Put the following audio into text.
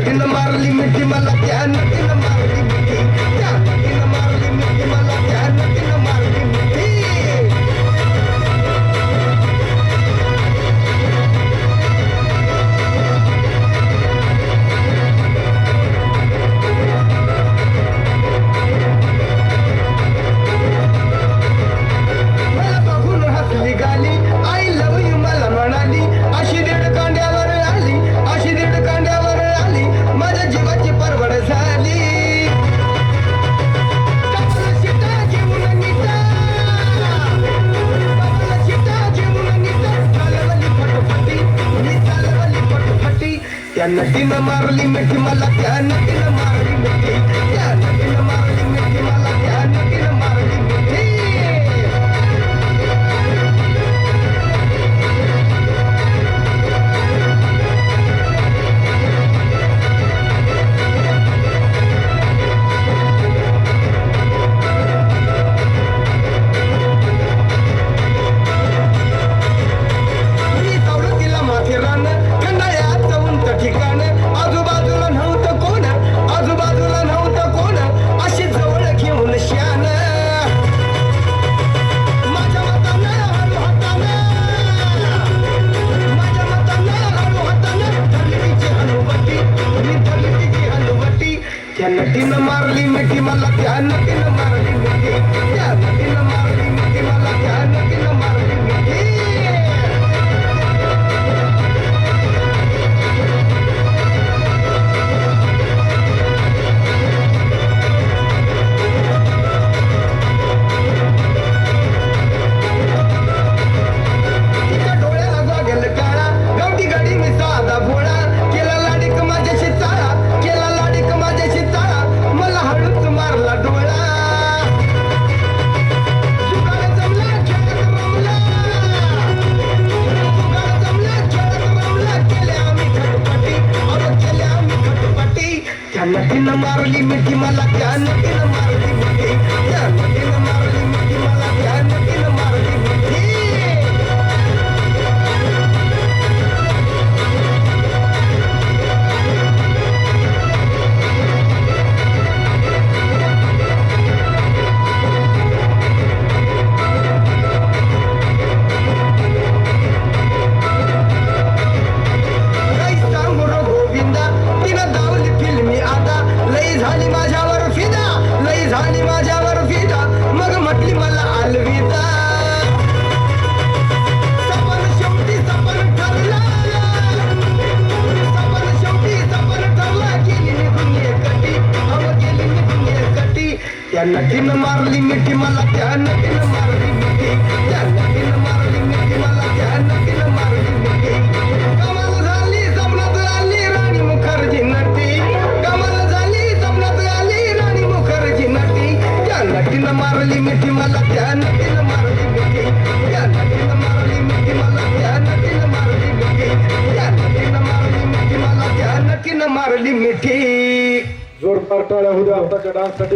नटीनं मारली मिठी मला, त्या नटीनं मारली मिठी, त्या नटीनं मारली मिठी मला, त्या नटीनं मारली मिठी. मला बघून हसली गाली, आय लव्ह यू मला म्हणाली, अशी दीड कांड्यावर आली, अशी दीड कांड्यावर आली, माझ्या जीवाची परवड झाली. कपाला शिटा घेऊन नीटा, कपाला शिटा घेऊन नीटा, चालवली फटफटी, मी चालवली फटफटी. त्या नटीनं मारली मिठी मला, त्या नटीनं मारली मिठी, त्या नटीनं मारली मिठी मला, त्या नटीनं मारली मिठी. मी चावलं तिला माथेरान, खंडाळ्याचं उंच ठिकाण, आजूबाजूला नव्हतं कोण, आजूबाजूला नव्हतं कोण, अशी जवळ घेऊन शान. माझ्या मतानं हळू हातानं, माझ्या मतानं हळू हातानं, धरली तिची हनुवटी, मी धरली तिची हनुवटी. त्या नटीनं मारली मिठी मला, त्या नटीनं मारली मिठी, त्या नटीनं मारली मिठी मला, त्या नटीनं मारली मिठी. तिच्या डोळ्याला गॉगल काळा, गावठी गाडी मी साधा भोळा, केला लाडीक माझ्याशी चाळा, केला लाडीक माझ्याशी चाळा, मला हळूच मारला डोळा. जुगाड जमला खेळत रमला, जुगाड जमला खेळत रमला, केल्या आम्ही खटपटी, अरे केल्या आम्ही खटपटी. त्या नटीनं मारली मिठी मला, त्या नटीनं मारली मिठी, त्या नटीनं मारली मिठी मला, त्या नटीनं मारली मिठी. काही सांगू रे गोविंदा, तिनं दावली फिल्मी आता, लई झाली माझ्यावर फिदा, लई झाली माझ्यावर फिदा, मग म्हटली मला अलविदा. सपन शेवटी सपन ठरला, सपन शेवटी सपन ठरला, गेली निघून एकटी, अहो गेली निघून एकटी. त्या नटीनं मारली मिठी मला, त्या नटीनं मारली मिठी, त्या नटीनं मारली मिठी मला, त्या नटीनं मारली मिठी. कमाल झाली स्वप्नात आली राणी मुखर्जी नटी, कमाल झाली स्वप्नात आली राणी मुखर्जी नटी. त्या नटीनं मारली मिठी मला, त्या नटीनं मारली मिठी, त्या नटीनं मारली मिठी मला, त्या नटीनं मारली मिठी, त्या नटीनं मारली मिठी मला, त्या नटीनं मारली मिठी. जोरदार टाळ्या होऊ द्या आताच्या डान्ससाठी.